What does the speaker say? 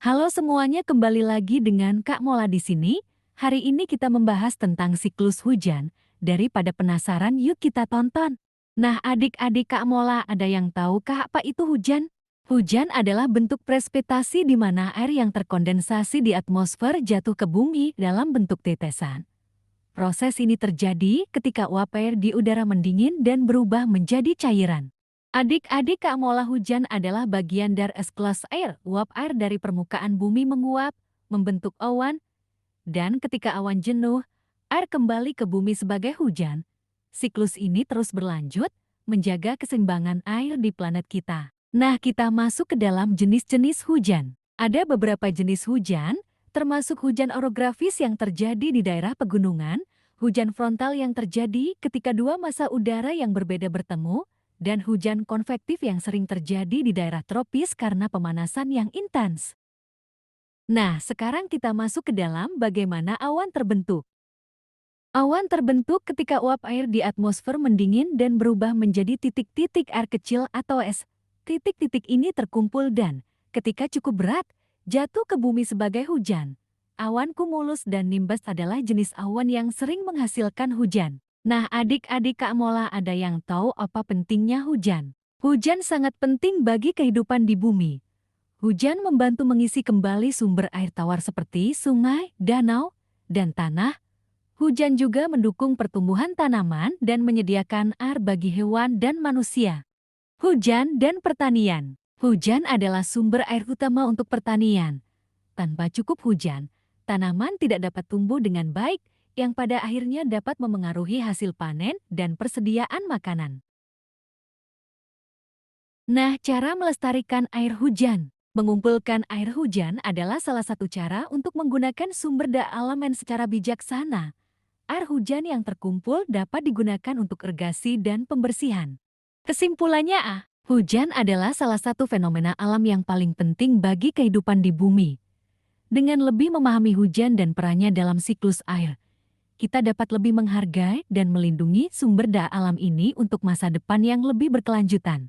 Halo semuanya, kembali lagi dengan Kak Mola di sini. Hari ini kita membahas tentang siklus hujan. Daripada penasaran, yuk kita tonton. Nah, adik-adik Kak Mola, ada yang tahu Kak apa itu hujan? Hujan adalah bentuk presipitasi di mana air yang terkondensasi di atmosfer jatuh ke bumi dalam bentuk tetesan. Proses ini terjadi ketika uap air di udara mendingin dan berubah menjadi cairan. Adik-adik, Kak Mola, hujan adalah bagian dari es kelas air. Uap air dari permukaan bumi menguap, membentuk awan, dan ketika awan jenuh, air kembali ke bumi sebagai hujan. Siklus ini terus berlanjut, menjaga keseimbangan air di planet kita. Nah, kita masuk ke dalam jenis-jenis hujan. Ada beberapa jenis hujan, termasuk hujan orografis yang terjadi di daerah pegunungan, hujan frontal yang terjadi ketika dua massa udara yang berbeda bertemu, dan hujan konvektif yang sering terjadi di daerah tropis karena pemanasan yang intens. Nah, sekarang kita masuk ke dalam bagaimana awan terbentuk. Awan terbentuk ketika uap air di atmosfer mendingin dan berubah menjadi titik-titik air kecil atau es. Titik-titik ini terkumpul dan, ketika cukup berat, jatuh ke bumi sebagai hujan. Awan cumulus dan nimbus adalah jenis awan yang sering menghasilkan hujan. Nah, adik-adik Kak Mola, ada yang tahu apa pentingnya hujan? Hujan sangat penting bagi kehidupan di bumi. Hujan membantu mengisi kembali sumber air tawar seperti sungai, danau, dan tanah. Hujan juga mendukung pertumbuhan tanaman dan menyediakan air bagi hewan dan manusia. Hujan dan pertanian. Hujan adalah sumber air utama untuk pertanian. Tanpa cukup hujan, tanaman tidak dapat tumbuh dengan baik, yang pada akhirnya dapat memengaruhi hasil panen dan persediaan makanan. Nah, cara melestarikan air hujan. Mengumpulkan air hujan adalah salah satu cara untuk menggunakan sumber daya alam secara bijaksana. Air hujan yang terkumpul dapat digunakan untuk irigasi dan pembersihan. Kesimpulannya, hujan adalah salah satu fenomena alam yang paling penting bagi kehidupan di bumi. Dengan lebih memahami hujan dan perannya dalam siklus air, kita dapat lebih menghargai dan melindungi sumber daya alam ini untuk masa depan yang lebih berkelanjutan.